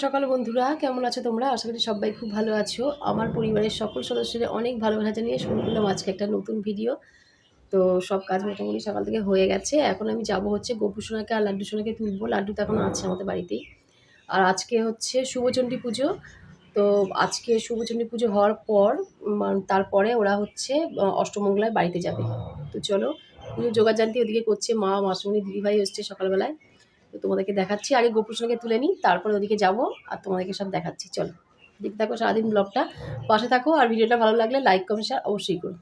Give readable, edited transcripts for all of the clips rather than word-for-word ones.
সকাল বন্ধুরা, কেমন আছো তোমরা? আশা করি সবাই খুব ভালো আছো। আমার পরিবারের সকল সদস্যদের অনেক ভালোবাসা জানিয়ে শুরু করলাম আজকে একটা নতুন ভিডিও। তো সব কাজ মোটামুটি সকাল থেকে হয়ে গেছে। এখন আমি যাব হচ্ছে গোপু সোনাকে আর লাড্ডু সোনাকে তুলবো। লাড্ডু তো এখনও আছে আমাদের বাড়িতেই। আর আজকে হচ্ছে শুভচণ্ডী পুজো। তো আজকে শুভচণ্ডী পুজো হওয়ার পর তারপরে ওরা হচ্ছে অষ্টমঙ্গলায় বাড়িতে যাবে। তো চলো, পুজোর জোগাড়জান্তি ওদিকে করছে মা, মাসুমণি, দিদিভাই এসছে সকালবেলায়। তো তোমাদেরকে দেখাচ্ছি, আগে গোপু সোনাকে তুলে নিই, তারপরে ওদিকে যাবো আর তোমাদেরকে সব দেখাচ্ছি। চলো দেখতে থাকো সারাদিন ব্লগটা, পাশে থাকো। আর ভিডিওটা ভালো লাগলে লাইক কমেন্ট শেয়ার অবশ্যই করো।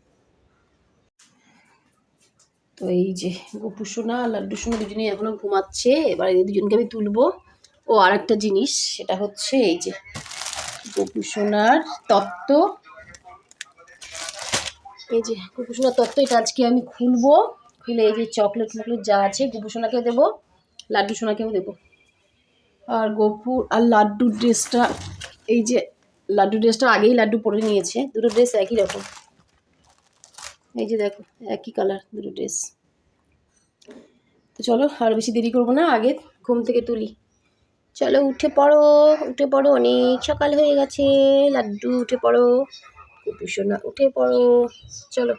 তো এই যে গোপু সোনা আর লাড্ডু সোনা দুজনেই এখনো ঘুমাচ্ছে। এবার এই দুজনকে আমি তুলবো। ও আর একটা জিনিস, সেটা হচ্ছে এই যে গোপু সোনার তত্ত্ব। এই যে গোপু সোনার তত্ত্ব, এটা আজকে আমি খুলবো। খুলে এই যে চকলেট মকলেট যা আছে গোপু সোনাকেও দেবো, লাড্ডু সোনাকেও দেবো। আর গোপুর আর লাড্ডুর ড্রেসটা, এই যে লাড্ডু ড্রেসটা আগেই লাড্ডু পরে নিয়েছে। দুটো ড্রেস একই রকম, এই যে দেখো একই কালার দুটো ড্রেস। তো চলো আর বেশি দেরি করবো না, আগে ঘুম থেকে তুলি। চলো উঠে পড়ো, উঠে পড়ো, অনেক সকাল হয়ে গেছে। লাড্ডু উঠে পড়ো, গোপু সোনা উঠে পড়ো, চলো।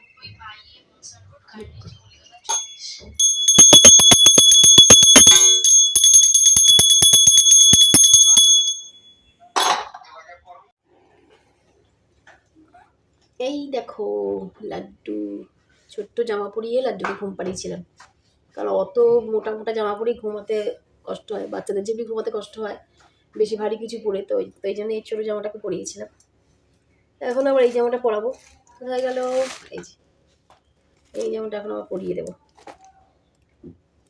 এই দেখো লাড্ডু, ছোট্ট জামা পরিয়ে লাড্ডুকে ঘুম পাড়িয়েছিলাম। কারণ অত মোটা মোটা জামা পরে ঘুমাতে কষ্ট হয়, বাচ্চাদের যেমনি ঘুমাতে কষ্ট হয় বেশি ভারী কিছু পরে, তো এই জন্য এই ছোটো জামাটাকে পরিয়েছিলাম। এখন আবার এই জামাটা পরাবো। কোথায় গেল? এই যে এই জামাটা এখন আবার পরিয়ে দেবো।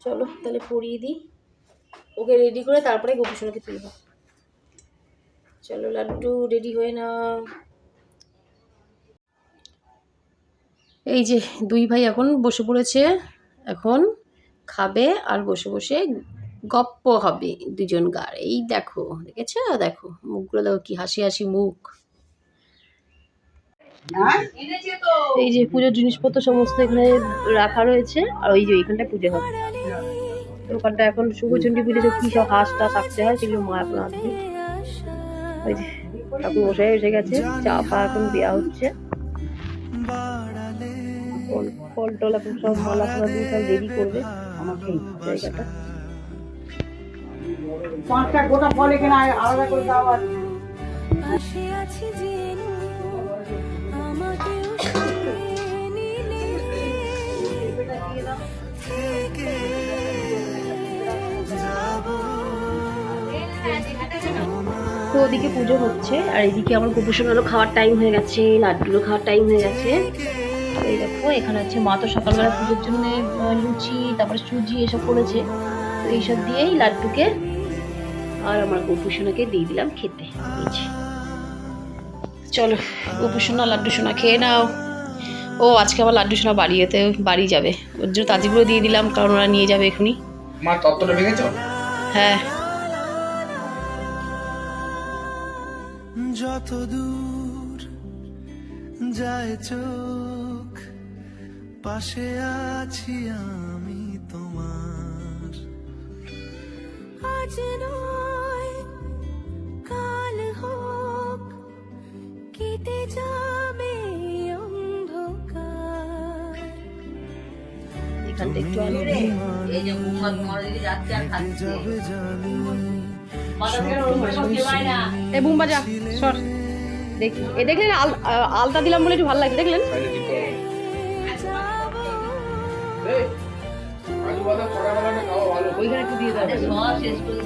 চলো তাহলে পরিয়ে দিই, ওকে রেডি করে তারপরে গোপু সোনাকে তুলব। চলো লাড্ডু রেডি হয়ে না। এই যে দুই ভাই এখন বসে পড়েছে, এখন খাবে আর বসে বসে গপ্প হবে দুজন গার। এই দেখো, দেখেছো? দেখো মুখগুলো, দেখো কি হাসি হাসি মুখ। এই যে পুজোর জিনিসপত্র সমস্ত এখানে রাখা রয়েছে। আর ওই যে এইখানটায় পুজো হবে, ওখানটা এখন শুভচণ্ডী পুজো কি সব হাঁস টাস আঁকতে হয়, সেগুলো মা এখন আসবে। ওই যে ঠাকুর বসে এসে গেছে, চা পা এখন দেওয়া হচ্ছে। ফল টল এখন সব মালা ফালা দিয়ে সব রেডি করবে আমাকে জায়গাটা। পাঁচটা গোটা ফল এখানে আলাদা করে দেওয়া আছে। তো ওদিকে পুজো হচ্ছে আর এদিকে আমার গোপু সোনারও খাওয়ার টাইম হয়ে গেছে, লাড্ডুরও খাওয়ার টাইম হয়ে গেছে। এই দেখো এখানে হচ্ছে মা তো সকালবেলা পুজোর জন্য লুচি তারপরে সুজি এসব করেছে। তো এইসব দিয়েই লাড্ডুকে আর আমার গোপু সোনাকে দিয়ে দিলাম খেতে। চলো গোপু সোনা লাড্ডু সোনা খেয়ে নাও। ও আজকে আবার লাড্ডু সোনা বাড়ি যাবে, ওর জন্য তাজিগুলো দিয়ে দিলাম, কারণ ওরা নিয়ে যাবে এখনই। মা তত্ত্বটা ভেঙেছো? হ্যাঁ। যত দূর যায় চোখ, পাশে আছি আমি তোমার। আজ নয় কাল হোক, কেটে যাবে অন্ধকার। এখানটা একটু আলো রে, এই যে মুহাম্মদ মরে যাচ্ছে আর খাচ্ছে। এই বুম বাজা সর, দেখি এ দেখলেন আলতা দিলাম বলে একটু ভালো লাগছে, দেখলেন? ওইখানে একটু দিয়ে দেবে, শেষ করে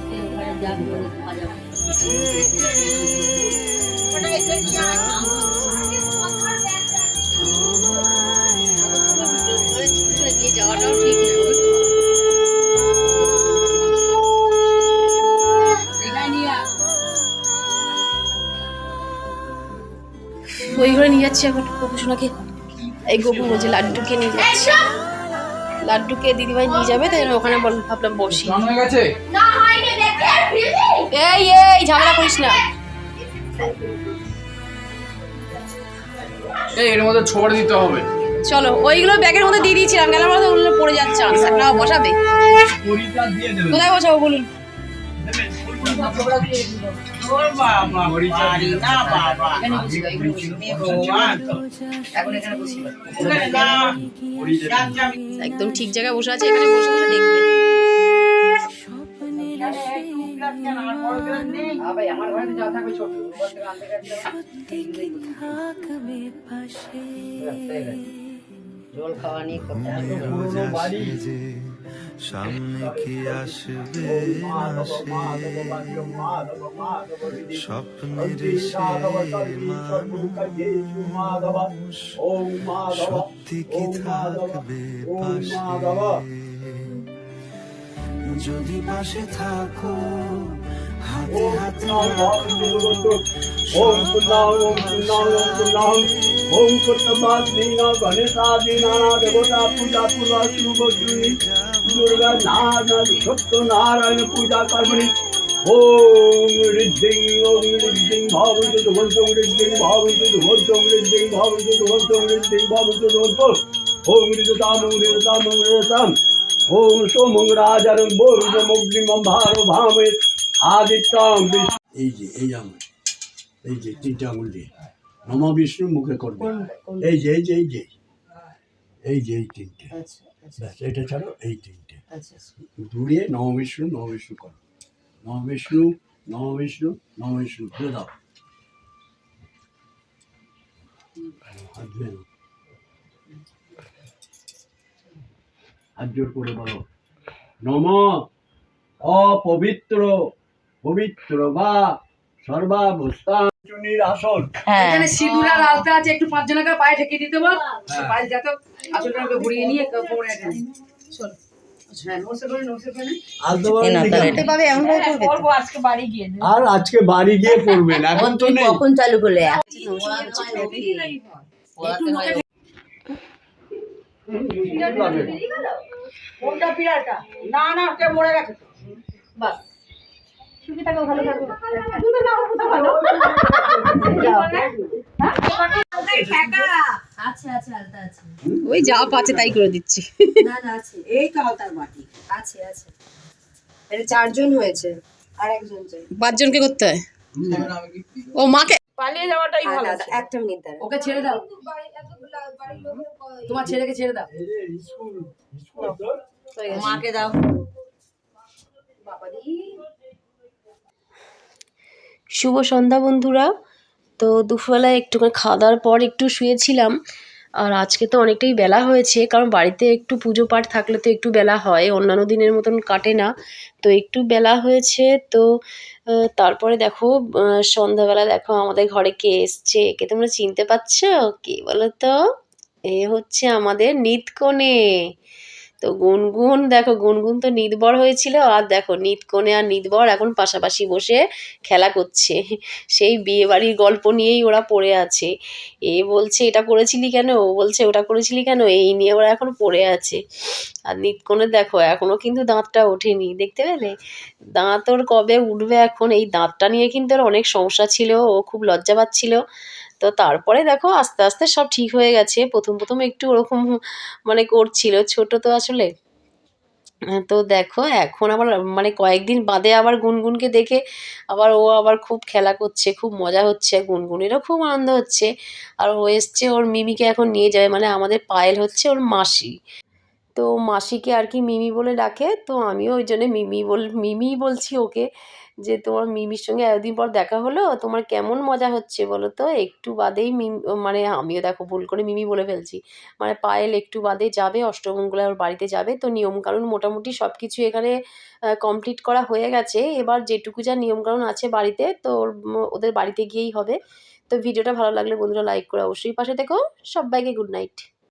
দিয়ে যাওয়াটাও ঠিক না। ওই ঘরে নিয়ে যাচ্ছি এখন গোপু সোনাকে। এই গোপু বলছে লাড্ডুকে নিয়ে যাচ্ছে, লাড্ডুকে দিদিভাই নিয়ে যাবে, তাই জন্য ওখানে ভাবলাম বসি। এই এই ঝামেলা করিস না। এর মধ্যে ছোবড় দিতে হবে। চলো ওইগুলো ব্যাগের মধ্যে দিয়ে দিয়েছিলাম, গেলাম ওগুলো পড়ে যাচ্ছে। না বসাবে, কোথায় বসাবো বলুন? তোর বাবা পারি না বাবা এখন এখানে বসি ওখানে না যাচ্ছে আমি একদম ঠিক জায়গায় বসে আছে, এখানে বসে বসে দেখবে। স্বপ্নের সত্যি কি থাকবে পাশে জল খাওয়া নিয়ে যে সামনে কি আসবে না সে স্বপ্নের সে মানুষ সত্যি কি থাকবে পাশে যদি পাশে থাকো হাতে হাতে রাখো ओम पुन्नाम ओम पुन्नाम ओम पुन्नाम ओम कुत्तमादीना गणेशादीना देवता पूजा पूर्वा शुभ जुनि दुर्गा नारायण सत्य नारायण पूजा कर्मणि ओम रिद्धिं भावन्तु धुवन्तु रिद्धिं भावन्तु धुवन्तु रिद्धिं भावन्तु धुवन्तु रिद्धिं भावन्तु धुवन्तु ओम रिदताम ओम सोमं राजरं बोरुजमग्निमं भारो भामे आदित्यं এই যে এই আমার এই যে তিনটে আঙুল দিয়ে নমা বিষ্ণু মুখে করবে এই যে এই যে এই যে এই যে এই তিনটে ব্যাস এটা ছাড়ো এই তিনটে দূরে নম বিষ্ণু করো নম বিষ্ণু ধুয়ে দাও হাত ধুয়ে দাও হাত জোর করে বলো নম অপবিত্র পবিত্র বা সর্বাবস্থান চুনির আসন এখানে সিঁদুর আর আলতা আছে, একটু 5 জনের পায়ে ঠেকিয়ে দিতে বল, পায়ে যাতে আসলটাকে ঘুরিয়ে নিয়ে কোমরে এখানে চল। হ্যাঁ, নমস্কার করে করবো আজকে বাড়ি গিয়ে। আর আজকে বাড়ি গিয়ে করবেন, এখন তো নেই। কখন চালু করলে? কোনটা পিড়াটা? না না, ওকে মরে গেছে। বাস সুখী থাকো, ভালো থাকো। ওই যা পাচ্ছে তাই করে দিচ্ছি। না না আছে, এই তো আলতার বাটি আছে আছে। এটা 4 জন হয়েছে, আর একজন চাই। 5 জনকে করতে হয়। ও মাকে পালিয়ে যাওয়াটাই ভালো। একটা মিনিট দাঁড়া। ওকে ছেড়ে দাও, তোমার ছেলেকে ছেড়ে দাও, মাকে দাও। শুভ সন্ধ্যা বন্ধুরা। তো দুপুরবেলায় একটুখানি খাওয়া দাওয়ার পর একটু শুয়েছিলাম। আর আজকে তো অনেকটাই বেলা হয়েছে, কারণ বাড়িতে একটু পুজো পাঠ থাকলে তো একটু বেলা হয়, অন্যান্য দিনের মতন কাটে না। তো একটু বেলা হয়েছে। তো তারপরে দেখো সন্ধ্যাবেলা দেখো আমাদের ঘরে কে এসছে, কে তোমরা চিনতে পারছো? কে বলো তো? এ হচ্ছে আমাদের নিতকনে। তো গুনগুন দেখো, গুনগুন তো নিতবর হয়েছিল, আর দেখো নিতকনে আর নিতবর এখন পাশাপাশি বসে খেলা করছে। সেই বিয়েবাড়ির গল্প নিয়েই ওরা পড়ে আছে। এ বলছে এটা করেছিলি কেন, ও বলছে ওটা করেছিলি কেন, এই নিয়ে ওরা এখন পড়ে আছে। আর নিতকনে দেখো এখনও কিন্তু দাঁতটা ওঠেনি, দেখতে পেলে? দাঁত ওর কবে উঠবে এখন, এই দাঁতটা নিয়ে কিন্তু ওর অনেক সমস্যা ছিল, ও খুব লজ্জা পাচ্ছিল। তো তারপরে দেখো আস্তে আস্তে সব ঠিক হয়ে গেছে। প্রথম একটু ওরকম মানে করছিল, ছোট তো আসলে। তো দেখো এখন আবার মানে কয়েকদিন বাদে আবার গুনগুনকে দেখে আবার ও আবার খুব খেলা করছে, খুব মজা হচ্ছে, গুনগুনেরও খুব আনন্দ হচ্ছে। আর ও এসছে ওর মিমিকে এখন নিয়ে যাবে, মানে আমাদের পায়েল হচ্ছে ওর মাসি। তো মাসিকে আর কি মিমি বলে ডাকে, তো আমিও ওই জন্যে মিমিই বলছি ওকে, যে তোমার মিমির সঙ্গে এতদিন পর দেখা হলো, তোমার কেমন মজা হচ্ছে বলো তো? একটু বাদেই মানে আমিও দেখো ভুল করে মিমি বলে ফেলছি। মানে পায়েল একটু বাদে যাবে, অষ্টমঙ্গলায় ওর বাড়িতে যাবে। তো নিয়মকানুন মোটামুটি সব কিছু এখানে কমপ্লিট করা হয়ে গেছে। এবার যেটুকু যা নিয়মকানুন আছে বাড়িতে, তো ওদের বাড়িতে গিয়েই হবে। তো ভিডিওটা ভালো লাগলে বন্ধুরা লাইক করে অবশ্যই পাশে থেকো। সবাইকে গুড নাইট।